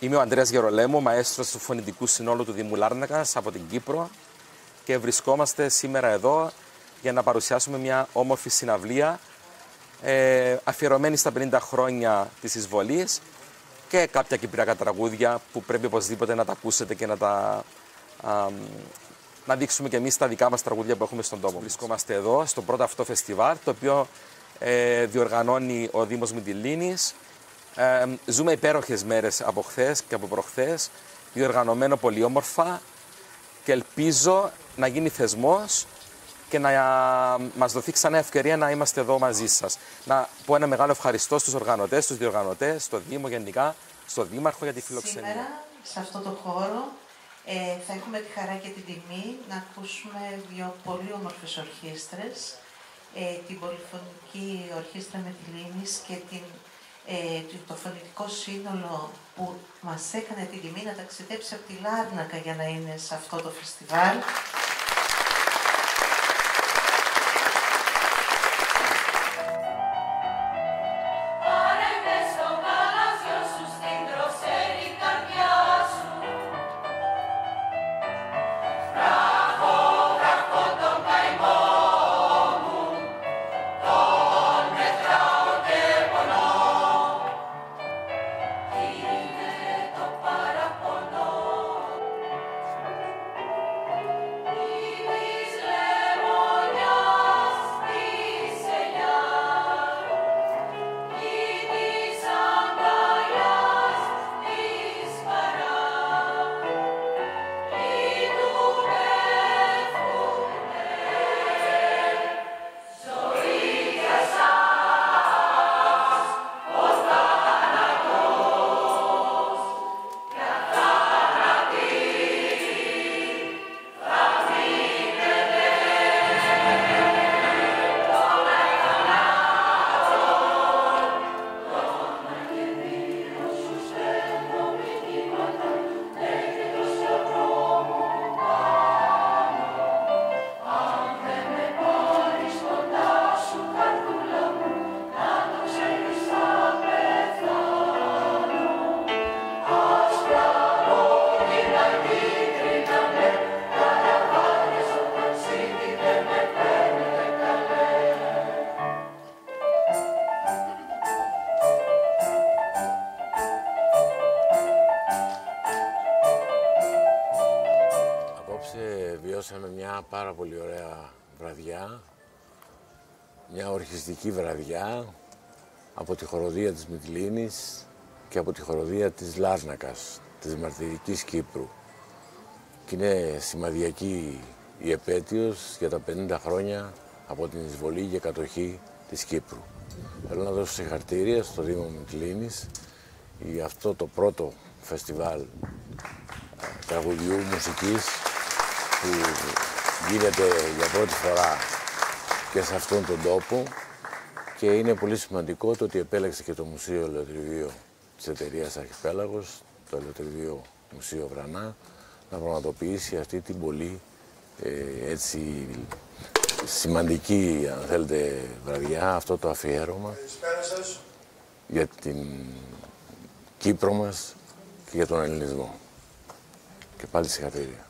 Είμαι ο Ανδρέας Γερολέμου, μαέστρος του Φωνητικού Συνόλου του Δήμου Λάρνακας από την Κύπρο και βρισκόμαστε σήμερα εδώ για να παρουσιάσουμε μια όμορφη συναυλία αφιερωμένη στα 50 χρόνια της εισβολής και κάποια κυπριακά τραγούδια που πρέπει οπωσδήποτε να τα ακούσετε και να δείξουμε και εμείς τα δικά μας τραγούδια που έχουμε στον τόπο. Βρισκόμαστε εδώ στο πρώτο αυτό φεστιβάλ, το οποίο διοργανώνει ο Δήμος Μυτιλήνης. Ζούμε υπέροχες μέρες από χθες και από προχθές, διοργανωμένο πολύ όμορφα και ελπίζω να γίνει θεσμός και να μας δοθεί ξανά ευκαιρία να είμαστε εδώ μαζί σας. Να πω ένα μεγάλο ευχαριστώ στους οργανωτές, στους διοργανωτές, στο Δήμο γενικά, στο Δήμαρχο για τη φιλοξενία. Σήμερα, σε αυτό το χώρο, θα έχουμε τη χαρά και την τιμή να ακούσουμε δύο πολύ όμορφες ορχήστρες, την Πολυφωνική Ορχήστρα Μυτιλήνης και το Φωνητικό Σύνολο που μας έκανε την τιμή να ταξιδέψει από τη Λάρνακα για να είναι σε αυτό το φεστιβάλ. Βιώσαμε μια πάρα πολύ ωραία βραδιά, μια ορχιστική βραδιά από τη χοροδία της Μυτιλήνης και από τη χοροδία της Λάρνακας, της Μαρτυρικής Κύπρου. Και είναι σημαδιακή η επέτειος για τα 50 χρόνια από την εισβολή και κατοχή της Κύπρου. Θέλω να δώσω συγχαρητήρια στο Δήμο Μυτιλήνης για αυτό το πρώτο φεστιβάλ τραγουδιού μουσικής που γίνεται για πρώτη φορά και σε αυτόν τον τόπο και είναι πολύ σημαντικό το ότι επέλεξε και το Μουσείο Ελαιοτριβείο της εταιρείας Αρχιπέλαγος, το Ελαιοτριβείο Μουσείο Βρανά, να πραγματοποιήσει αυτή την πολύ έτσι σημαντική, αν θέλετε, βραδιά, αυτό το αφιέρωμα για την Κύπρο μας και για τον ελληνισμό. Και πάλι συγχαρητήρια.